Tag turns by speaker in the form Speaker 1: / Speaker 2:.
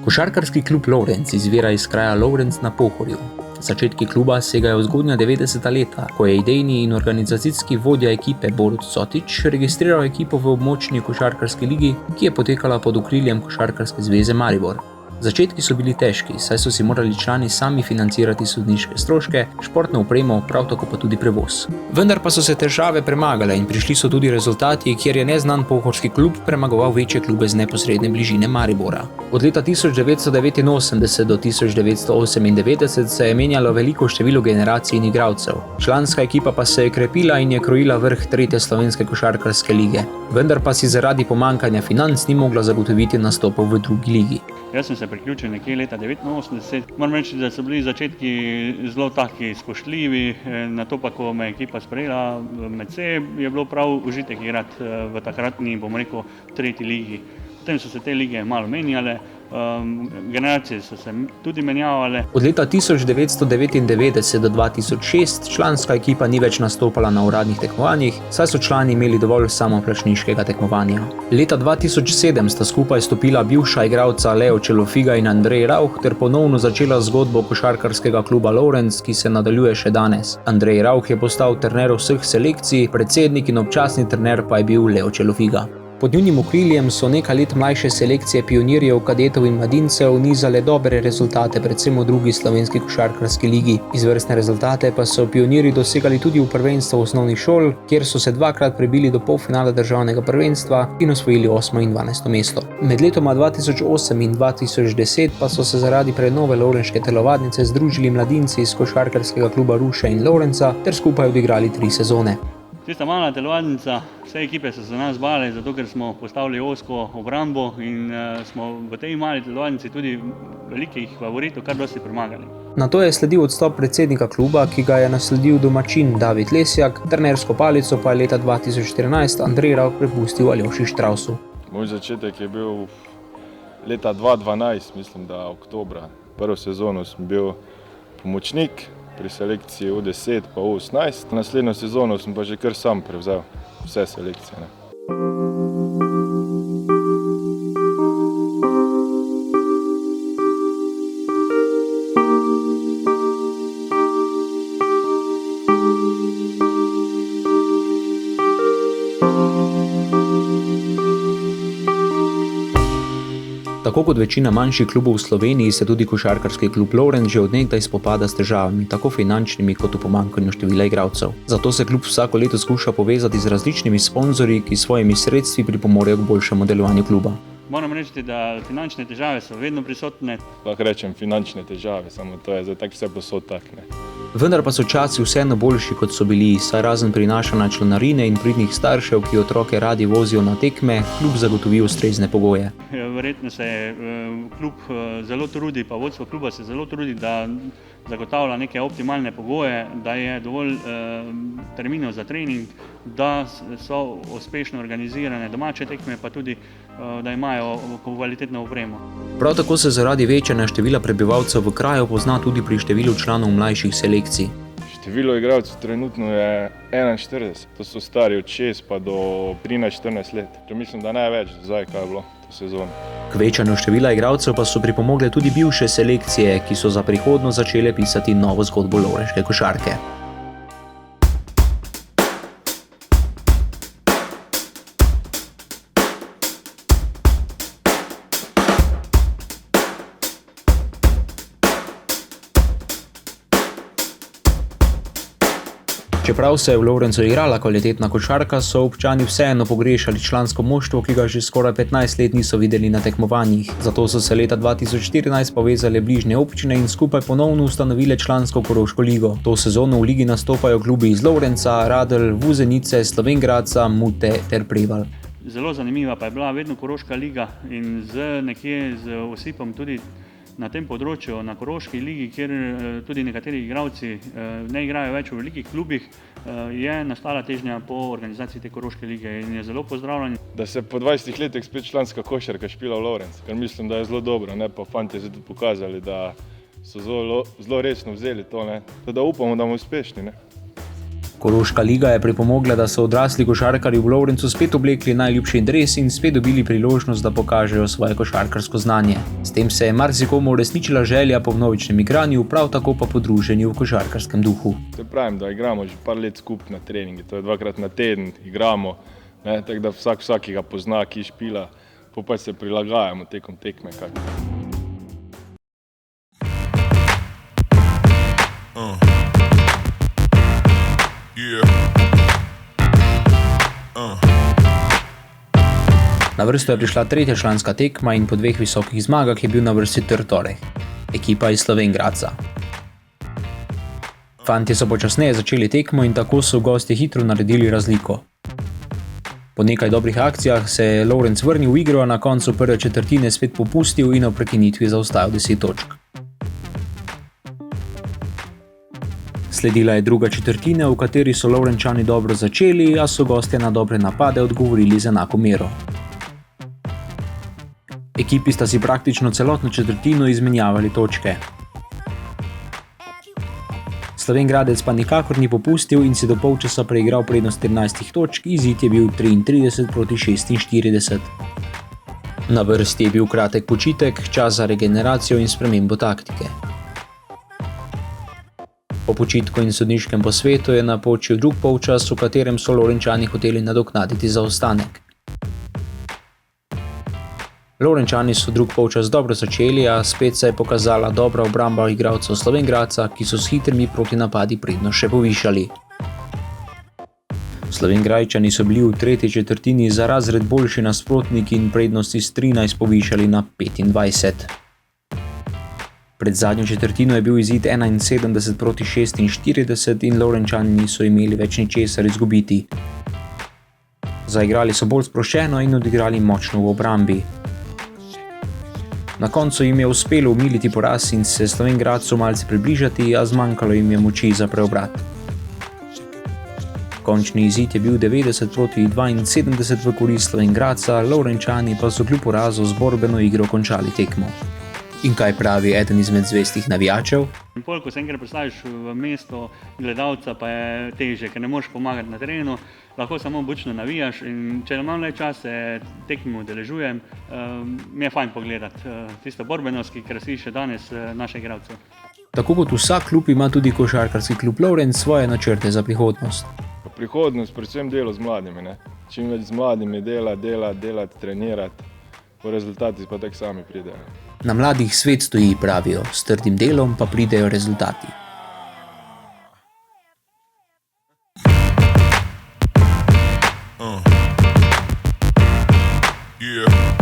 Speaker 1: Košarkarski klub Lovrenc izvira iz kraja Lovrenc na Pohorju. Začetki kluba segajo v zgodnja 90. leta, ko je idejni in organizacijski vodja ekipe Borut Sotić registriral ekipo v območni košarkarski ligi, ki je potekala pod okriljem Košarkarske zveze Maribor. Začetki so bili težki, saj so si morali člani sami financirati sodniške stroške, športno opremo, prav tako pa tudi prevoz. Vendar pa so se težave premagale in prišli so tudi rezultati, kjer je neznan pohorski klub premagoval večje klube z neposredne bližine Maribora. Od leta 1989 do 1998 se je menjalo veliko število generacij in igralcev. Članska ekipa pa se je krepila in je krojila vrh 3. slovenske košarkarske lige. Vendar pa si zaradi pomanjkanja financ ni mogla zagotoviti nastopov v drugi ligi.
Speaker 2: Jaz sem se priključil nekje leta 1989. Moram reči, da so bili začetki zelo taki spoštljivi, na to pa, ko me je ekipa sprejela med C, je bilo prav užitek igrati v takratni, bomo rekel, 3. ligi. Potem so se te lige malo menjale, generacije so se tudi menjavale.
Speaker 1: Od leta 1999 do 2006 članska ekipa ni več nastopala na uradnih tekmovanjih, saj so člani imeli dovolj samoplačniškega tekmovanja. Leta 2007 sta skupaj stopila bivša igralca Leo Čelofiga in Andrej Rauch ter ponovno začela zgodbo košarkarskega kluba Lovrenc, ki se nadaljuje še danes. Andrej Rauch je postal trener vseh selekcij, predsednik in občasni trener pa je bil Leo Čelofiga. Pod njunim okriljem so nekaj let mlajše selekcije pionirjev, kadetov in mladincev nizale dobre rezultate, predvsem v drugi slovenski košarkarski ligi. Izvrstne rezultate pa so pionirji dosegali tudi v prvenstvu osnovnih šol, kjer so se dvakrat prebili do polfinala državnega prvenstva in osvojili 8. in 12. mesto. Med letoma 2008 in 2010 pa so se zaradi prenove lovrenške telovadnice združili mladinci iz košarkarskega kluba Ruše in Lovrenca ter skupaj odigrali 3 sezone.
Speaker 2: Tista mala telovadnica, vse ekipe so se nas bale, zato ker smo postavili ozko obrambo in smo v tej mali telovadnici tudi velikih favoritov kar dosti premagali.
Speaker 1: Nato je sledil odstop predsednika kluba, ki ga je nasledil domačin David Lesjak, trenersko palico pa je leta 2014 Andrej Rauch prepustil Aljoši Štrausu.
Speaker 3: Moj začetek je bil leta 2012, mislim, da oktobra. Prvo sezono sem bil pomočnik pri selekciji U10 pa U18. Naslednjo sezono sem pa že kar sam prevzel vse selekcije.
Speaker 1: Tako kot večina manjših klubov v Sloveniji se tudi košarkarski klub Lovrenc že od nekdaj spopada s težavami, tako finančnimi kot v pomanjkanju števila igralcev. Zato se klub vsako leto skuša povezati z različnimi sponzorji, ki s svojimi sredstvi pripomorejo k boljšemu delovanju kluba.
Speaker 2: Moram reči, da finančne težave so vedno prisotne.
Speaker 3: Lahko rečem finančne težave, samo to je zdaj tako vse posod tak, ne.
Speaker 1: Vendar pa so časi vseeno boljši, kot so bili, saj razen prinašanja članarine in pridnih staršev, ki otroke radi vozijo na tekme, klub zagotovi ustrezne pogoje.
Speaker 2: Verjetno se klub zelo trudi, pa vodstvo kluba se zelo trudi, da zagotavlja neke optimalne pogoje, da je dovolj terminov za trening, da so uspešno organizirane domače tekme, pa tudi, da imajo kvalitetno opremo.
Speaker 1: Prav tako se zaradi večanja števila prebivalcev v kraju pozna tudi pri številu članov mlajših selekcij.
Speaker 3: Število igralcev trenutno je 41, to so stari od 6 pa do 13-14 let. Mislim, da največ zdaj, kaj je bilo to sezono.
Speaker 1: K večanju števila igralcev pa so pripomogle tudi bivše selekcije, ki so za prihodnost začele pisati novo zgodbo lovrenške košarke. Čeprav se je v Lovrencu igrala kvalitetna košarka, so občani vseeno pogrešali člansko moštvo, ki ga že skoraj 15 let niso videli na tekmovanjih. Zato so se leta 2014 povezale bližnje občine in skupaj ponovno ustanovile člansko Koroško ligo. To sezono v ligi nastopajo klubi iz Lovrenca, Radelj, Vuzenice, Slovenj Gradca, Mute ter Prevalj.
Speaker 2: Zelo zanimiva pa je bila vedno Koroška liga in nekje z osipom tudi na tem področju, na Koroški ligi, kjer tudi nekateri igralci ne igrajo več v velikih klubih, je nastala težnja po organizaciji te Koroške lige in je zelo pozdravljen.
Speaker 3: Da se po 20 letih spet članska košarka špila v Lovrenc, ker mislim, da je zelo dobro, ne, pa fantje so tudi pokazali, da so zelo resno vzeli to, ne, da upamo, da bomo uspešni, ne.
Speaker 1: Koroška liga je pripomogla, da so odrasli košarkarji v Lovrencu spet oblekli najljubši dres in spet dobili priložnost, da pokažejo svoje košarkarsko znanje. S tem se je marsikomu uresničila želja po vnovičnem igranju, prav tako pa po druženju v košarkarskem duhu.
Speaker 3: Se pravim, da igramo že par let skupaj na treningi, to je 2krat na teden igramo, ne, tako da vsakega pozna, ki špila, pa se prilagajamo tekom tekme.
Speaker 1: Na vrsto je prišla tretja članska tekma in po 2 visokih zmagah je bil na vrsti Trtorek, ekipa iz Slovenj Gradca. Fantje so počasneje začeli tekmo in tako so gostje hitro naredili razliko. Po nekaj dobrih akcijah se je Lovrenc vrnil v igro, a na koncu prve četrtine spet popustil in ob prekinitvi zaostajal 10 točk. Sledila je druga četrtina, v kateri so Lovrenčani dobro začeli, a so gostje na dobre napade odgovorili z enako mero. Ekipi sta si praktično celotno četrtino izmenjavali točke. Slovenj Gradec pa nikakor ni popustil in si do polčasa preigral prednost 13 točk, izid je bil 33-46. Na vrsti je bil kratek počitek, čas za regeneracijo in spremembo taktike. Po počitku in sodniškem posvetu je napočil drug polčas, v katerem so Lovrenčani hoteli nadoknaditi zaostanek. Lovrenčani so drug polčas dobro začeli, a spet se je pokazala dobra obramba igralcev Slovenj Gradca, ki so s hitrimi protinapadi prednost še povišali. Slovenjgradčani so bili v tretji četrtini za razred boljši nasprotniki in prednosti s 13 povišali na 25. Pred zadnjo četrtino je bil izid 71-46 in Lovrenčani niso imeli več ničesar izgubiti. Zaigrali so bolj sproščeno in odigrali močno v obrambi. Na koncu jim je uspelo umiliti poraz in se Slovenj Gradcu malce približati, a zmanjkalo jim je moči za preobrat. Končni izid je bil 90-72 v korist Slovenj Gradca, Lovrenčani pa so kljub porazu z borbeno igro končali tekmo. In kaj pravi eden izmed zvestih navijačev?
Speaker 2: Pol, ko se enkrat predstaviš v mesto gledalca, pa je težje, ker ne moreš pomagati na terenu, lahko samo bučno navijaš in če imam le čas, se tekmo udeležujem, mi je fajn pogledati tisto borbenost, ki krasi še danes naše igralce.
Speaker 1: Tako kot vsak klub ima tudi košarkarski klub Lovrenc svoje načrte za prihodnost.
Speaker 3: Prihodnost, predvsem delo z mladimi, ne. Čim več z mladimi delati, trenirati, po rezultati pa tako sami pridejo.
Speaker 1: Na mladih svet stoji, pravijo, s trdim delom pa pridejo rezultati.
Speaker 4: Yeah.